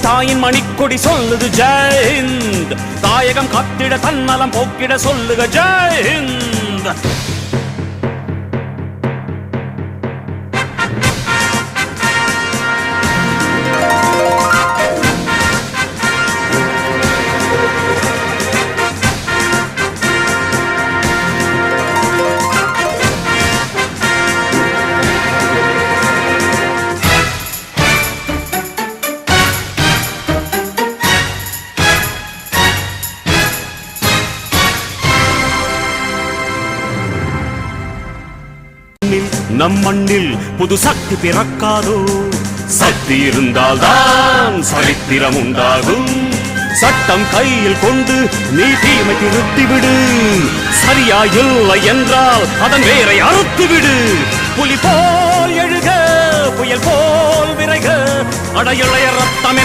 தாயின் மணிக்கொடி சொல்லுது ஜெயஹிந்த். தாயகம் காத்திட தன்னலம் போக்கிட சொல்லுக ஜெயஹிந்த். நம் மண்ணில் புது சக்தி பிறக்காதோ? சக்தி இருந்தால்தான் சரித்திரம் உண்டாகும். சட்டம் கையில் கொண்டு நீ தீமை திருத்திவிடு. சரியா இல்லை என்றால் அதன் வேரை அறுத்துவிடு. புலி போல் எழுக, புயல் போல் விரைக, அடையுளைய ரத்தம்